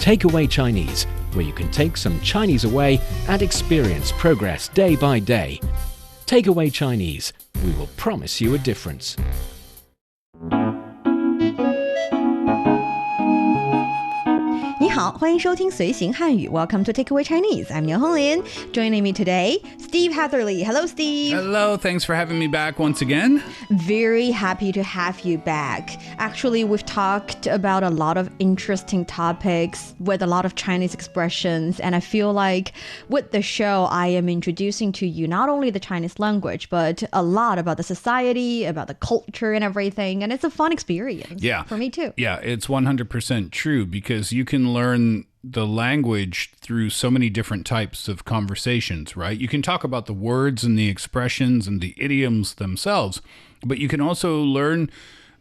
Takeaway Chinese, where you can take some Chinese away and experience progress day by day. Takeaway Chinese, we will promise you a difference. 你好，欢迎收听随行汉语 Welcome to Takeaway Chinese. I'm Niu Honglin. Joining me today, Steve Hatherley. Hello, Steve. Hello, thanks for having me back once again. Very happy to have you back. Actually, we've talked about a lot of interesting topics with a lot of Chinese expressions, and I feel like with the show, I am introducing to you not only the Chinese language, but a lot about the society, about the culture and everything, and it's a fun experience. Yeah. For me too. Yeah, it's 100% true because you can learn the language through so many different types of conversations, right? You can talk about the words and the expressions and the idioms themselves, but you can also learn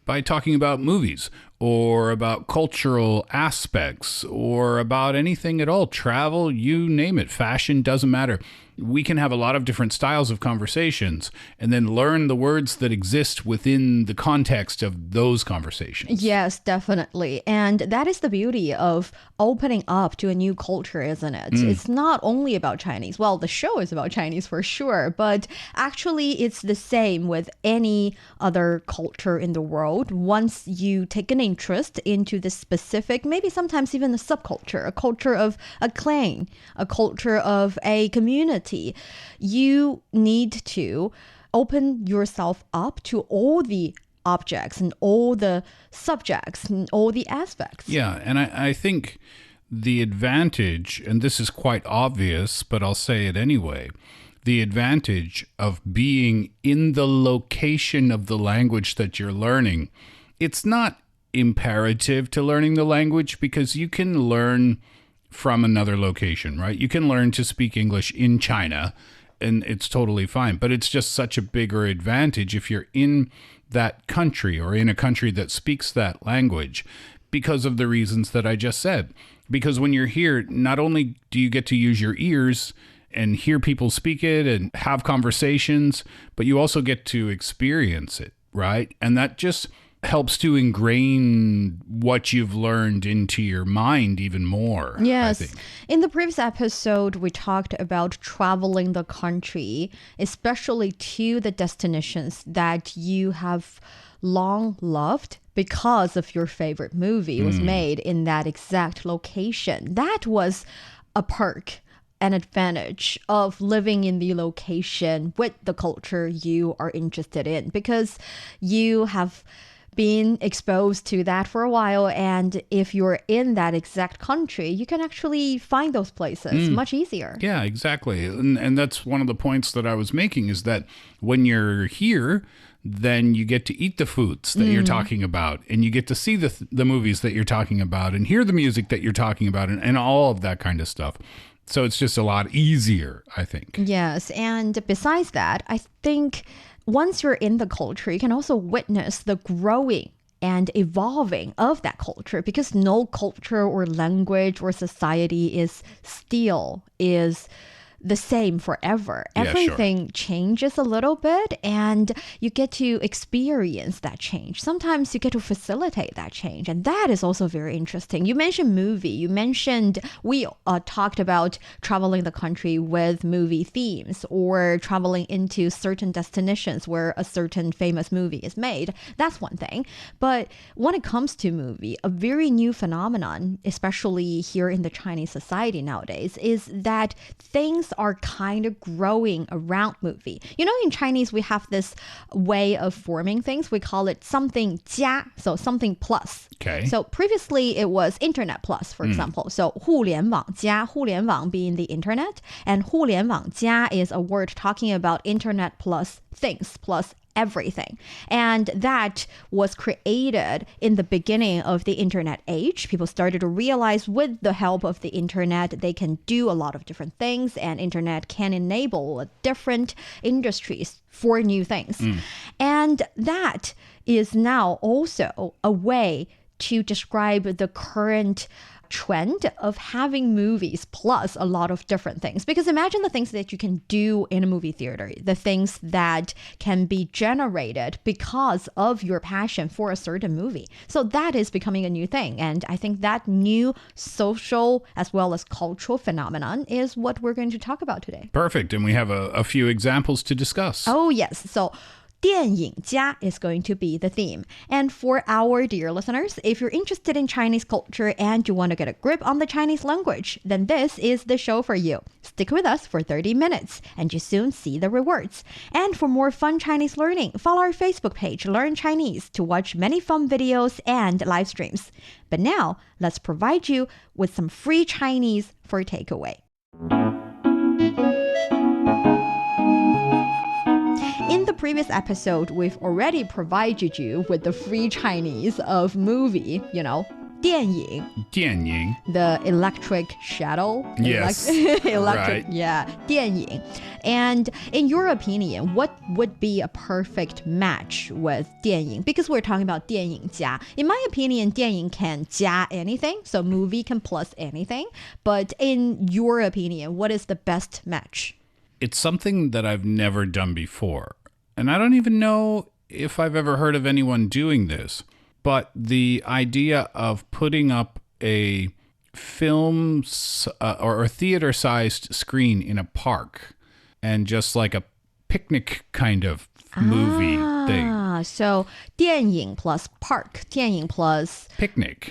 by talking about movies or about cultural aspects or about anything at all. Travel, you name it, fashion, doesn't matter. We can have a lot of different styles of conversations and then learn the words that exist within the context of those conversations. Yes, definitely. And that is the beauty of opening up to a new culture, isn't it? It's not only about Chinese. Well, the show is about Chinese for sure, but actually it's the same with any other culture in the world. Once you take an interest into the specific, maybe sometimes even a subculture, a culture of a clan, a culture of a community, you need to open yourself up to all the objects and all the subjects and all the aspects. Yeah, and I think the advantage, and this is quite obvious, but I'll say it anyway, the advantage of being in the location of the language that you're learning, it's not imperative to learning the language because you can learn from another location, right? You can learn to speak English in China and it's totally fine, but it's just such a bigger advantage if you're in that country or in a country that speaks that language because of the reasons that I just said. Because when you're here, not only do you get to use your ears and hear people speak it and have conversations, but you also get to experience it, right? And that just helps to ingrain what you've learned into your mind even more. Yes. I think. In the previous episode, we talked about traveling the country, especially to the destinations that you have long loved because of your favorite movie was made in that exact location. That was a perk, an advantage of living in the location with the culture you are interested in because you have been exposed to that for a while, and if you're in that exact country, you can actually find those places much easier. Yeah, exactly. And that's one of the points that I was making is that when you're here, then you get to eat the foods that you're talking about, and you get to see the movies that you're talking about and hear the music that you're talking about and all of that kind of stuff. So it's just a lot easier, I think. Yes, and besides that, I think once you're in the culture, you can also witness the growing and evolving of that culture because no culture or language or society is the same forever. Yeah, Everything changes a little bit and you get to experience that change. Sometimes you get to facilitate that change, and that is also very interesting. You mentioned movie. You mentioned we talked about traveling the country with movie themes or traveling into certain destinations where a certain famous movie is made. That's one thing. But when it comes to movie, a very new phenomenon, especially here in the Chinese society nowadays, is that things are kind of growing around movie. You know, in Chinese, we have this way of forming things. We call it something 加, so something plus. Okay. So previously it was internet plus, for example. So 互联网加, 互联网 being the internet, and 互联网加 is a word talking about internet plus things plus everything. And that was created in the beginning of the internet age. People started to realize with the help of the internet, they can do a lot of different things, and internet can enable different industries for new things. And that is now also a way to describe the current trend of having movies plus a lot of different things. Because imagine the things that you can do in a movie theater, the things that can be generated because of your passion for a certain movie. So that is becoming a new thing. And I think that new social as well as cultural phenomenon is what we're going to talk about today. Perfect. And we have a few examples to discuss. Oh, yes. So 电影家 is going to be the theme. And for our dear listeners, if you're interested in Chinese culture and you want to get a grip on the Chinese language, then this is the show for you. Stick with us for 30 minutes and you soon see the rewards. And for more fun Chinese learning, follow our Facebook page, Learn Chinese, to watch many fun videos and live streams. But now, let's provide you with some free Chinese for takeaway. In the previous episode, we've already provided you with the free Chinese of movie, 电影, 电影. the electric shadow. Yes. Electric, right. yeah, 电影. And in your opinion, what would be a perfect match with 电影? Because we're talking about 电影家. In my opinion, 电影 can 加 anything, so movie can plus anything. But in your opinion, what is the best match? It's something that I've never done before. And I don't even know if I've ever heard of anyone doing this. But the idea of putting up a film or a theater-sized screen in a park and just like a picnic kind of movie thing. So 电影 plus park, 电影 plus picnic.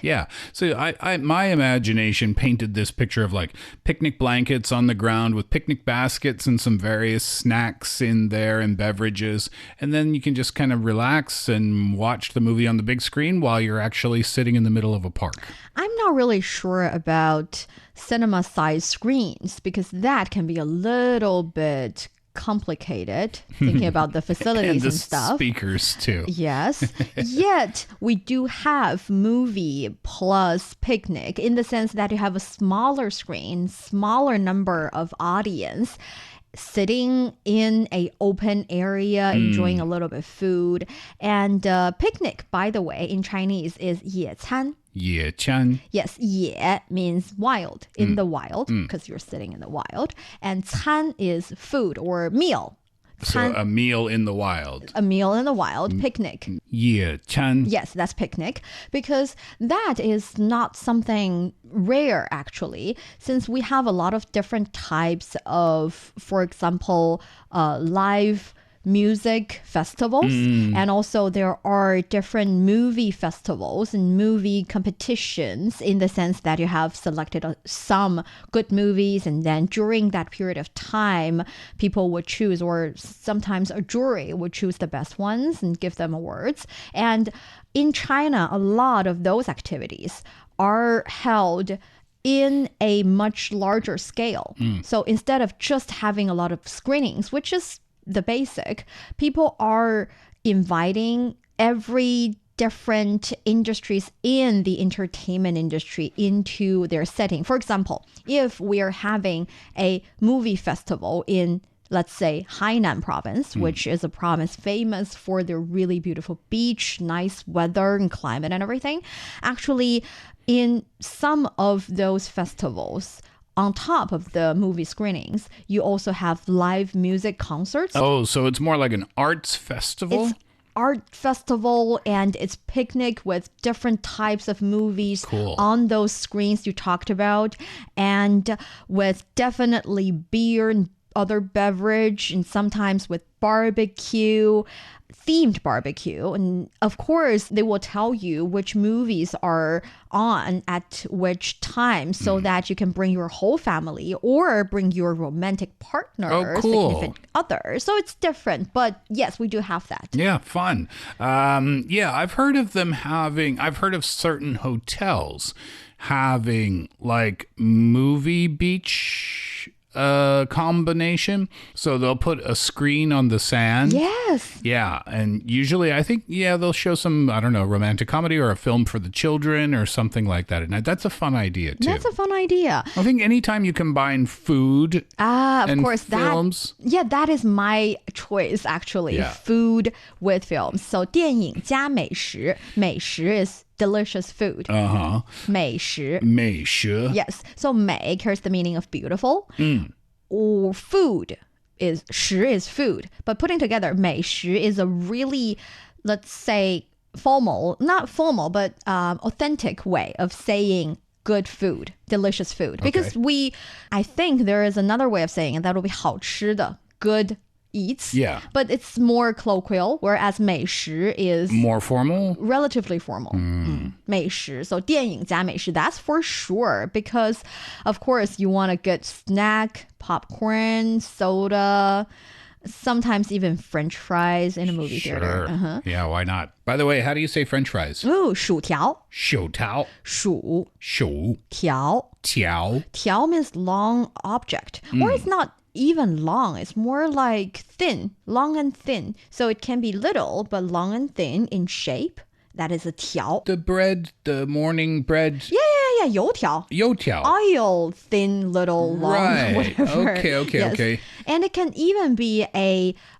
Yeah. So my imagination painted this picture of like picnic blankets on the ground with picnic baskets and some various snacks in there and beverages. And then you can just kind of relax and watch the movie on the big screen while you're actually sitting in the middle of a park. I'm not really sure about cinema-sized screens because that can be a little bit complicated, thinking about the facilities and stuff. Speakers too. Yes. Yet we do have movie plus picnic in the sense that you have a smaller screen, smaller number of audience sitting in a open area, enjoying a little bit of food. And picnic, by the way, in Chinese is 野餐. 野餐. Yes, 野 means wild, in the wild, because you're sitting in the wild. And 餐 is food or meal. So a meal in the wild. A meal in the wild, picnic. 野餐. Yes, that's picnic, because that is not something rare, actually, since we have a lot of different types of, for example, live music festivals. And also there are different movie festivals and movie competitions in the sense that you have selected some good movies, and then during that period of time, people would choose, or sometimes a jury would choose the best ones and give them awards. And in China, a lot of those activities are held in a much larger scale. So instead of just having a lot of screenings, which is the basic, people are inviting every different industries in the entertainment industry into their setting. For example, if we are having a movie festival in, let's say, Hainan province, which is a province famous for their really beautiful beach, nice weather and climate and everything, actually in some of those festivals, on top of the movie screenings, you also have live music concerts. Oh, so it's more like an arts festival? It's art festival and it's picnic with different types of movies on those screens you talked about, and with definitely beer and other beverage, and sometimes with barbecue, themed barbecue. And of course, they will tell you which movies are on at which time so that you can bring your whole family or bring your romantic partner, significant other. So it's different. But yes, we do have that. Yeah, fun. I've heard of them having, I've heard of certain hotels having like movie beach combination. So they'll put a screen on the sand. Yes. Yeah. And usually I think, they'll show some, I don't know, romantic comedy or a film for the children or something like that. And that's a fun idea too. That's a fun idea. I think anytime you combine food and course, films. that is my choice actually. Yeah. Food with films. So 电影加美食. 美食 is delicious food. 美食.美食. Yes. So 美 carries the meaning of beautiful. Or food is 食 is food. But putting together 美食 is a really, let's say, formal, not formal, but authentic way of saying good food, delicious food. Because I think there is another way of saying it that will be 好吃的, good eats. Yeah. But it's more colloquial, whereas 美食 is more formal? Relatively formal. 美食. So 电影加美食, that's for sure. Because, of course, you want a good snack, popcorn, soda, sometimes even French fries in a movie theater. Yeah, why not? By the way, how do you say French fries? Ooh, 薯条. 薯条. 薯. 薯. 条. 条. 条 means long object. Or it's not even long. It's more like thin, long and thin. So it can be little, but long and thin in shape. That is a 条. The bread, the morning bread. Yeah, 油条. 油条. Oil, thin, little, long, Right. whatever. Okay. And it can even be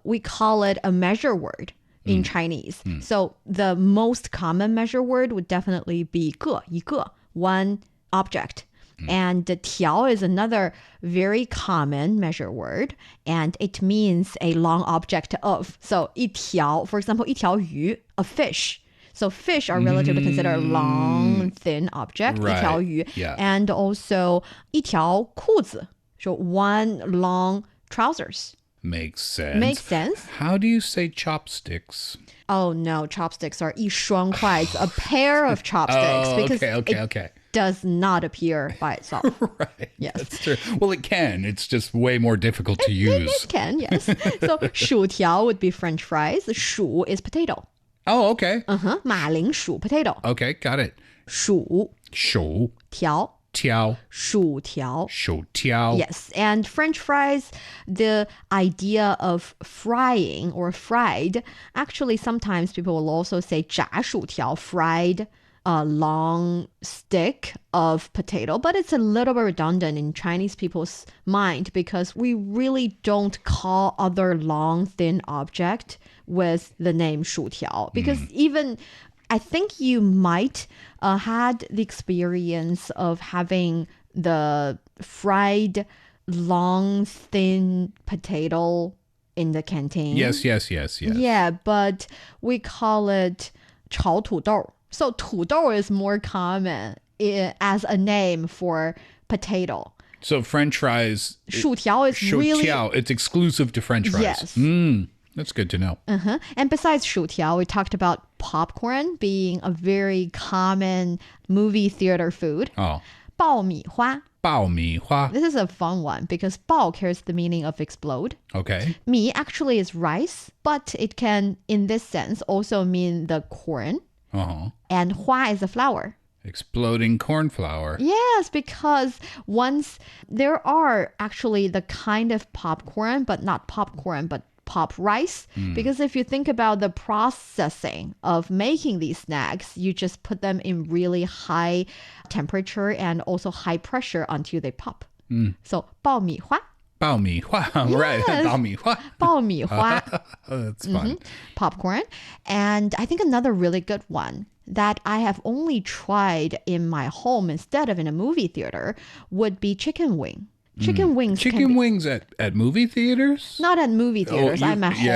we call it a measure word in Chinese. So the most common measure word would definitely be 个, 一个, one object. And 条 is another very common measure word, and it means a long object of. So 一条, for example, 一条鱼, a fish. So fish are relatively considered a long, thin object, 一条鱼. Yeah. And also 一条裤子, so one long trousers. Makes sense. Makes sense. How do you say chopsticks? Oh no, chopsticks are 一双筷子, a pair of chopsticks. Because okay. does not appear by itself. Right. Yes. That's true. Well, it can. It's just way more difficult to use. It can, yes. So 薯条 would be French fries. 薯 is potato. Oh, okay. 马铃薯 potato. Okay, got it. 薯薯条条薯条. 薯条. Yes, and French fries, the idea of frying or fried, actually sometimes people will also say 炸薯条, fried a long stick of potato, but it's a little bit redundant in Chinese people's mind because we really don't call other long, thin object with the name 薯条. Because even, I think you might had the experience of having the fried, long, thin potato in the canteen. Yes. Yeah, but we call it 炒土豆. So 土豆 is more common as a name for potato. So French fries. 薯条 is really... 薯条, it's exclusive to French fries. Yes. That's good to know. And besides 薯条, we talked about popcorn being a very common movie theater food. Oh. 爆米花. 爆米花. This is a fun one because 爆 carries the meaning of explode. Okay. 米 actually is rice, but it can, in this sense, also mean the corn. And 花 is a flower. Exploding corn flour. Yes, because once there are actually the kind of popcorn, but not popcorn, but pop rice. Because if you think about the processing of making these snacks, you just put them in really high temperature and also high pressure until they pop. So 爆米花. 爆米花. Right. 爆米花. 爆米花. That's fun. Popcorn. And I think another really good one that I have only tried in my home instead of in a movie theater would be chicken wing. Chicken wings. Chicken wings at movie theaters? Not at movie theaters. I'm at home.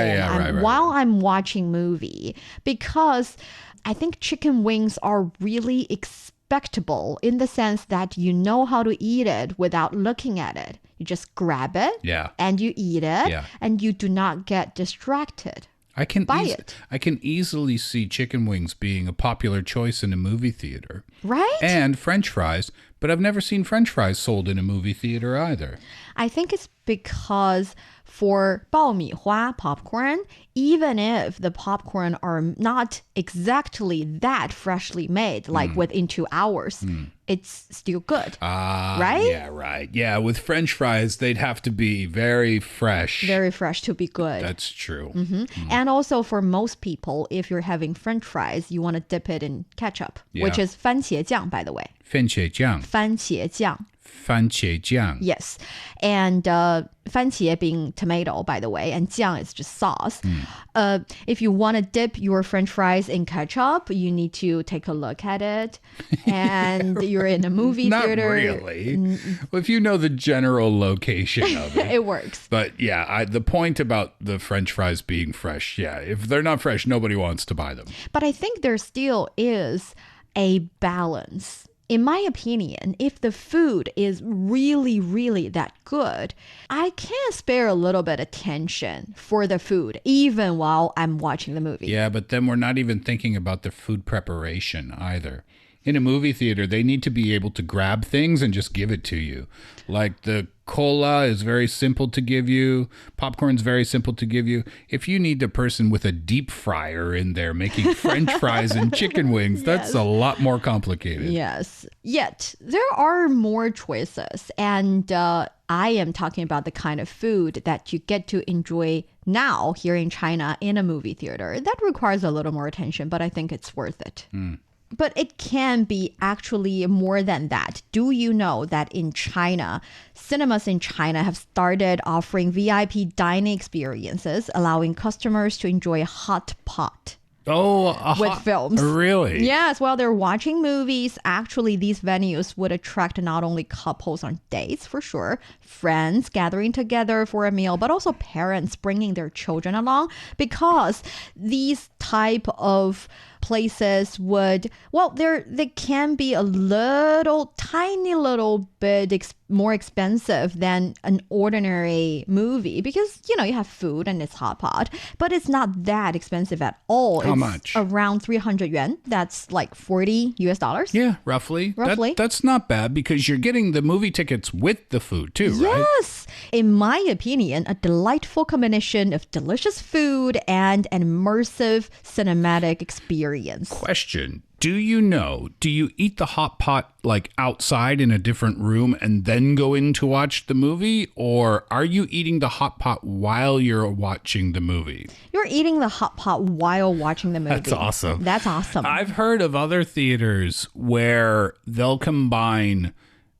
Right. While I'm watching movie. Because I think chicken wings are really expectable in the sense that you know how to eat it without looking at it. You just grab it and you eat it and you do not get distracted. I can it. I can easily see chicken wings being a popular choice in a movie theater. Right? And French fries, but I've never seen French fries sold in a movie theater either. I think it's because for 爆米花 popcorn, even if the popcorn are not exactly that freshly made, like within 2 hours, it's still good. Right? Yeah, right. Yeah, with French fries, they'd have to be very fresh. Very fresh to be good. That's true. And also for most people, if you're having French fries, you want to dip it in ketchup, which is 番茄酱, by the way. 番茄酱. 番茄酱.番茄酱. Yes. And 番茄 being tomato, by the way, and 酱 is just sauce. If you want to dip your French fries in ketchup, you need to take a look at it. And you're in a movie Not theater. really. Well, if you know the general location of it. It works. But yeah, the point about the French fries being fresh, yeah, if they're not fresh, nobody wants to buy them. But I think there still is a balance. In my opinion, if the food is really, really that good, I can spare a little bit of attention for the food, even while I'm watching the movie. Yeah, but then we're not even thinking about the food preparation either. In a movie theater, they need to be able to grab things and just give it to you. Like the cola is very simple to give you. Popcorn's very simple to give you. If you need a person with a deep fryer in there making French fries and chicken wings, that's a lot more complicated. Yes. Yet, there are more choices. And I am talking about the kind of food that you get to enjoy now here in China in a movie theater. That requires a little more attention, but I think it's worth it. But it can be actually more than that. Do you know that in China, cinemas in China have started offering VIP dining experiences, allowing customers to enjoy hot pot? With films. Really? Yes, while they're watching movies, actually these venues would attract not only couples on dates, for sure, friends gathering together for a meal, but also parents bringing their children along, because these type of places would, well, they can be a tiny little bit more expensive than an ordinary movie, because, you have food and it's hot pot, but it's not that expensive at all. How much? Around 300 yuan. That's like $40 US. Yeah, roughly. Roughly. That's not bad, because you're getting the movie tickets with the food too, right? Yes. In my opinion, a delightful combination of delicious food and an immersive cinematic experience. Question. Do you eat the hot pot like outside in a different room and then go in to watch the movie? Or are you eating the hot pot while you're watching the movie? You're eating the hot pot while watching the movie. That's awesome. That's awesome. I've heard of other theaters where they'll combine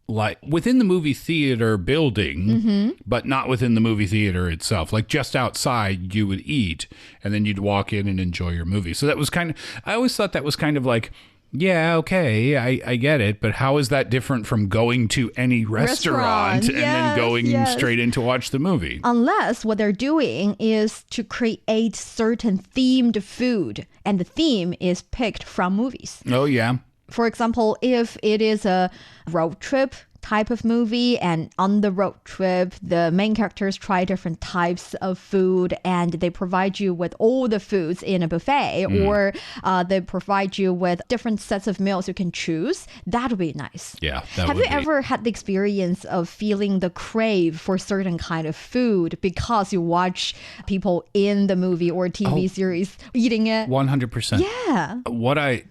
like within the movie theater building, but not within the movie theater itself. Like just outside you would eat and then you'd walk in and enjoy your movie. So that was I always thought that was kind of like, yeah, okay, I get it. But how is that different from going to any restaurant and then going straight in to watch the movie? Unless what they're doing is to create certain themed food, and the theme is picked from movies. Oh, yeah. For example, if it is a road trip type of movie, and on the road trip, the main characters try different types of food, and they provide you with all the foods in a buffet, or they provide you with different sets of meals you can choose. That would be nice. Yeah. Have you ever had the experience of feeling the crave for certain kind of food because you watch people in the movie or TV series eating it? 100%. Yeah.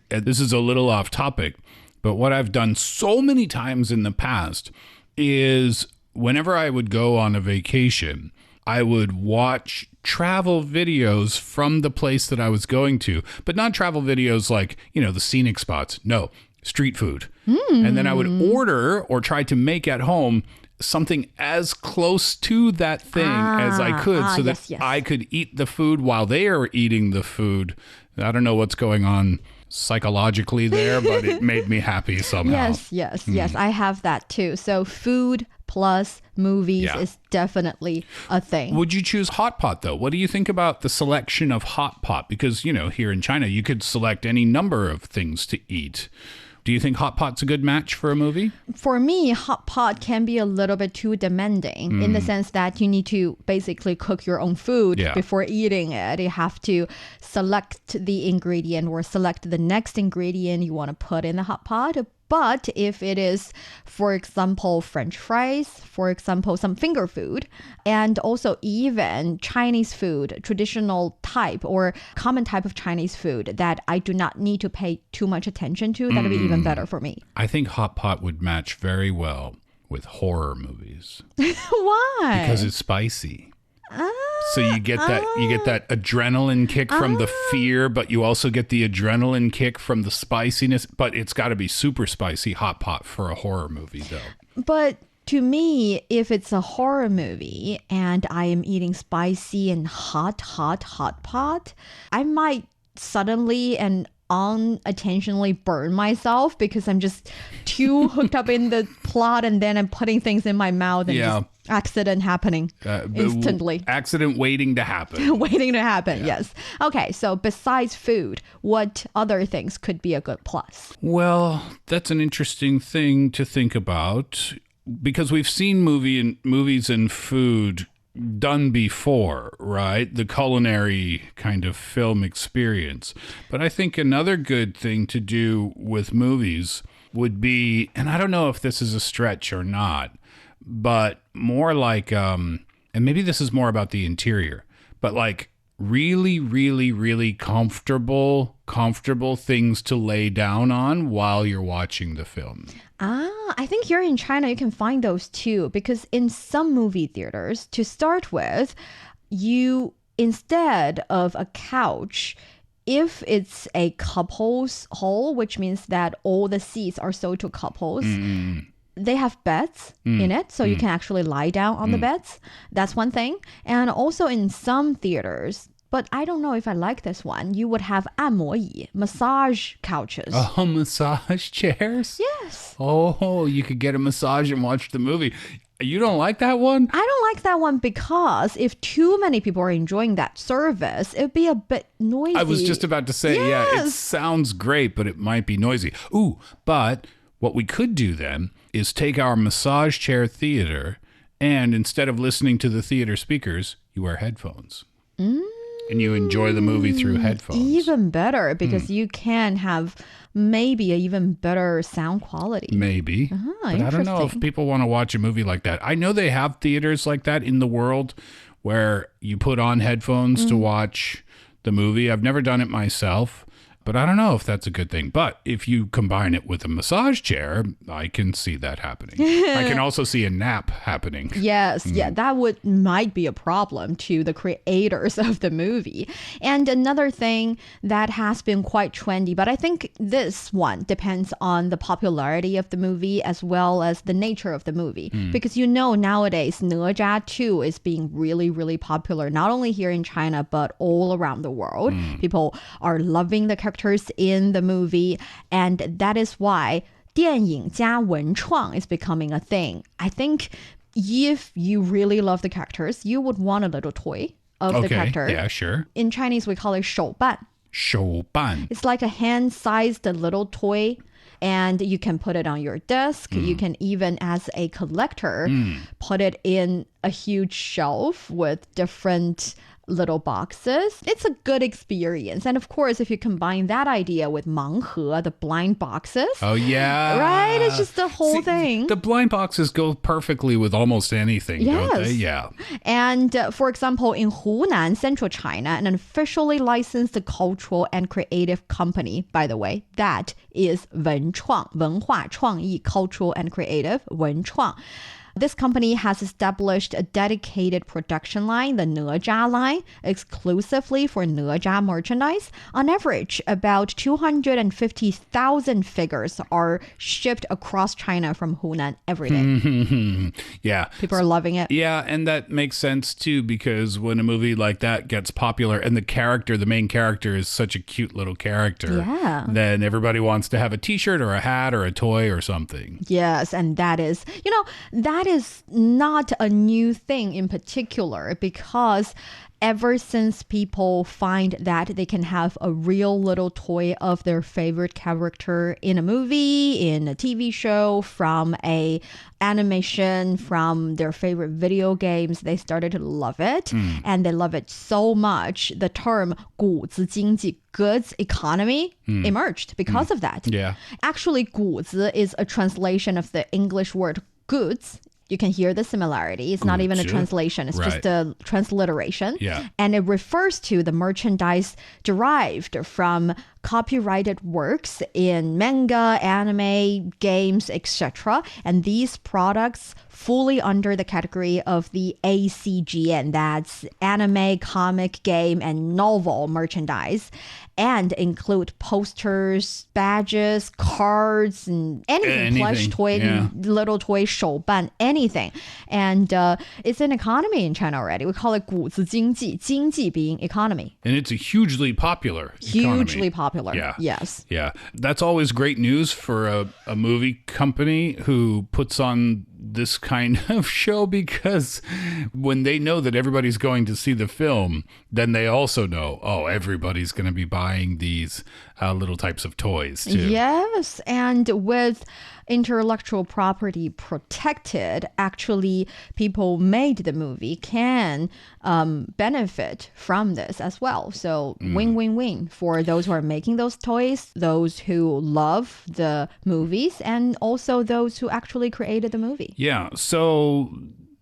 This is a little off topic, but what I've done so many times in the past is whenever I would go on a vacation, I would watch travel videos from the place that I was going to, but not travel videos like, the scenic spots. No, street food. And then I would order or try to make at home something as close to that thing as I could so that I could eat the food while they are eating the food. I don't know what's going on psychologically there, but it made me happy somehow. Yes. I have that too. So food plus movies is definitely a thing. Would you choose hot pot though? What do you think about the selection of hot pot? Because, here in China, you could select any number of things to eat. Do you think hot pot's a good match for a movie? For me, hot pot can be a little bit too demanding in the sense that you need to basically cook your own food before eating it. You have to select the ingredient or select the next ingredient you want to put in the hot pot. But if it is, for example, French fries, for example, some finger food, and also even Chinese food, traditional type or common type of Chinese food that I do not need to pay too much attention to, that would be even better for me. I think hot pot would match very well with horror movies. Why? Because it's spicy. So you get that adrenaline kick from the fear, but you also get the adrenaline kick from the spiciness. But it's got to be super spicy hot pot for a horror movie, though. But to me, if it's a horror movie and I am eating spicy and hot pot, I might suddenly and unintentionally burn myself because I'm just too hooked up in the plot, and then I'm putting things in my mouth and just accident happening instantly. Accident waiting to happen. Waiting to happen, yes. Okay, so besides food, what other things could be a good plus? Well, that's an interesting thing to think about because we've seen movies and food done before, right? The culinary kind of film experience. But I think another good thing to do with movies would be, and I don't know if this is a stretch or not, but more like, and maybe this is more about the interior, but like really, really, really comfortable things to lay down on while you're watching the film. I think here in China, you can find those too, because in some movie theaters, to start with, you, instead of a couch, if it's a couples hall, which means that all the seats are sold to couples, they have beds in it, so you can actually lie down on the beds. That's one thing. And also in some theaters, but I don't know if I like this one, you would have 按摩椅, massage couches. Oh, massage chairs? Yes. Oh, you could get a massage and watch the movie. You don't like that one? I don't like that one because if too many people are enjoying that service, it'd be a bit noisy. I was just about to say, yeah, it sounds great, but it might be noisy. Ooh, but what we could do then is take our massage chair theater and instead of listening to the theater speakers, you wear headphones. And you enjoy the movie through headphones. Even better, because you can have maybe an even better sound quality. Maybe. But I don't know if people want to watch a movie like that. I know they have theaters like that in the world where you put on headphones to watch the movie. I've never done it myself. But I don't know if that's a good thing. But if you combine it with a massage chair, I can see that happening. I can also see a nap happening. Yes, yeah, that might be a problem to the creators of the movie. And another thing that has been quite trendy, but I think this one depends on the popularity of the movie as well as the nature of the movie. Because nowadays,哪吒 2 is being really, really popular, not only here in China, but all around the world. People are loving the characters in the movie, and that is why 电影加文创 is becoming a thing. I think if you really love the characters, you would want a little toy of the character. Yeah, sure. In Chinese, we call it 手办. 手办. It's like a hand-sized little toy, and you can put it on your desk. You can even, as a collector, put it in a huge shelf with different little boxes. It's a good experience. And of course, if you combine that idea with 盲盒, the blind boxes. Oh, yeah. Right? It's just the whole thing. The blind boxes go perfectly with almost anything, don't they? Yeah. And for example, in Hunan, central China, an officially licensed cultural and creative company, by the way, that is 文创, 文化创意, cultural and creative, 文创. This company has established a dedicated production line, the哪吒line, exclusively for哪吒merchandise. On average, about 250,000 figures are shipped across China from Hunan every day. Yeah. People are loving it. Yeah, and that makes sense too, because when a movie like that gets popular and the main character is such a cute little character, then everybody wants to have a t-shirt or a hat or a toy or something. Yes, and that is not a new thing in particular, because ever since people find that they can have a real little toy of their favorite character in a movie, in a TV show, from a animation, from their favorite video games, they started to love it. And they love it so much. The term 谷子经济, goods economy, emerged because of that. Yeah. Actually, 谷子 is a translation of the English word goods. You can hear the similarity. It's not even a translation. It's just a transliteration. Yeah. And it refers to the merchandise derived from copyrighted works in manga, anime, games, etc. And these products fully under the category of the ACGN, that's anime, comic, game, and novel merchandise, and include posters, badges, cards, and anything, plush toy, little toy, 手办, anything. And it's an economy in China already. We call it 股子经济, 经济 being economy. And it's a hugely popular Hugely popular. Yeah. Yes. Yeah. That's always great news for a movie company who puts on this kind of show, because when they know that everybody's going to see the film, then they also know, oh, everybody's going to be buying these little types of toys too. Yes, and with intellectual property protected, actually people made the movie can benefit from this as well. So win-win-win for those who are making those toys, those who love the movies, and also those who actually created the movie. Yeah, so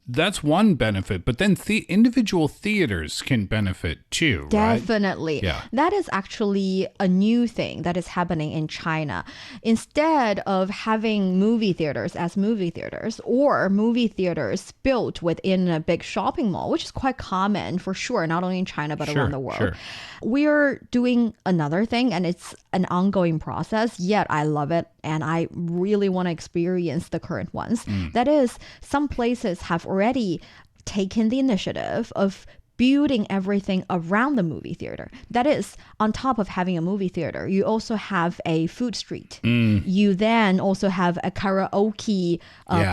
that's one benefit, but then individual theaters can benefit too, Definitely. Right? Yeah. That is actually a new thing that is happening in China. Instead of having movie theaters as movie theaters, or movie theaters built within a big shopping mall, which is quite common for sure, not only in China but around the world. We're doing another thing, and it's an ongoing process, yet I love it and I really want to experience the current ones. That is, some places have already taken the initiative of building everything around the movie theater. That is, on top of having a movie theater, you also have a food street. You then also have a karaoke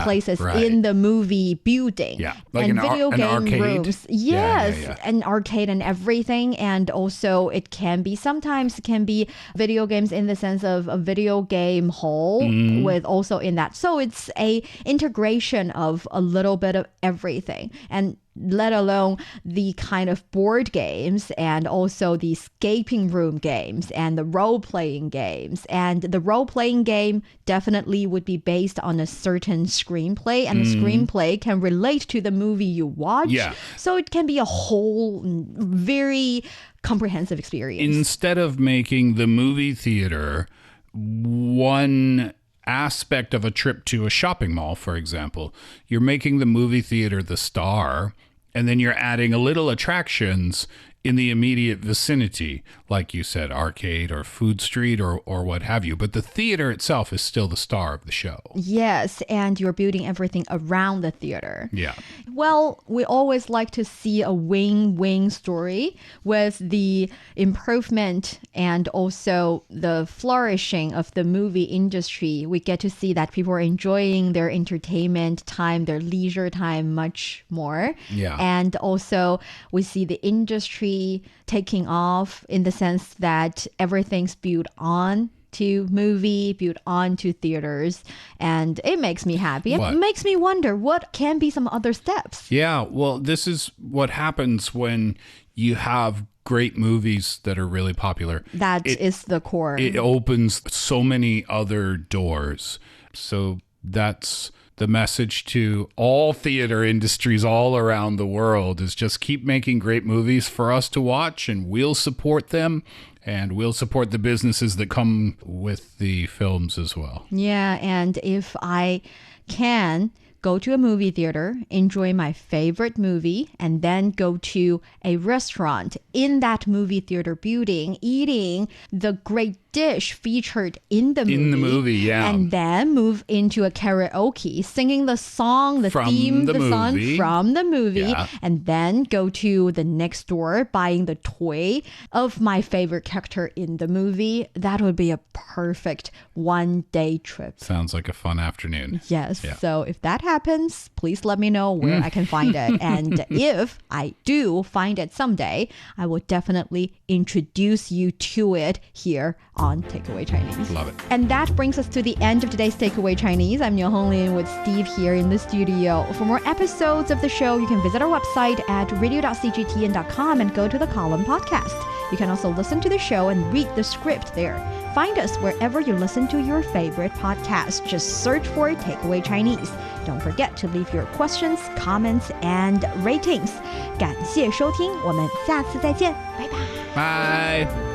places in the movie building. Yeah, like and video game arcade. rooms. Yes, an arcade and everything. And also sometimes it can be video games in the sense of a video game hall with also in that. So it's a integration of a little bit of everything. And let alone the kind of board games and also the escaping room games and the role-playing games. And the role-playing game definitely would be based on a certain screenplay, and the screenplay can relate to the movie you watch. Yeah. So it can be a whole very comprehensive experience. Instead of making the movie theater one aspect of a trip to a shopping mall, for example, you're making the movie theater the star, and then you're adding a little attractions in the immediate vicinity, like you said, arcade or food street or what have you. But the theater itself is still the star of the show. Yes, and you're building everything around the theater. Yeah. Well, we always like to see a win-win story with the improvement and also the flourishing of the movie industry. We get to see that people are enjoying their entertainment time, their leisure time much more. Yeah. And also we see the industry taking off in the sense that everything's built on to movie, built on to theaters, and it makes me happy. It makes me wonder what can be some other steps. Yeah, well, this is what happens when you have great movies that are really popular. That is the core. It opens so many other doors. So that's the message to all theater industries all around the world, is just keep making great movies for us to watch, and we'll support them, and we'll support the businesses that come with the films as well. Yeah, and if I can go to a movie theater, enjoy my favorite movie, and then go to a restaurant in that movie theater building, eating the great dish featured in the movie. In the movie, yeah. And then move into a karaoke, singing the song, the theme, the song from the movie. Yeah. And then go to the next door, buying the toy of my favorite character in the movie. That would be a perfect one-day trip. Sounds like a fun afternoon. Yes. Yeah. So if that happens, please let me know where I can find it. And if I do find it someday, I will definitely introduce you to it here on Takeaway Chinese. Love it. And that brings us to the end of today's Takeaway Chinese. I'm Niu Honglin with Steve here in the studio. For more episodes of the show, you can visit our website at radio.cgtn.com and go to the column podcast. You can also listen to the show and read the script there. Find us wherever you listen to your favorite podcast. Just search for Takeaway Chinese. Don't forget to leave your questions, comments, and ratings. 感谢收听，我们下次再见，拜拜。Bye.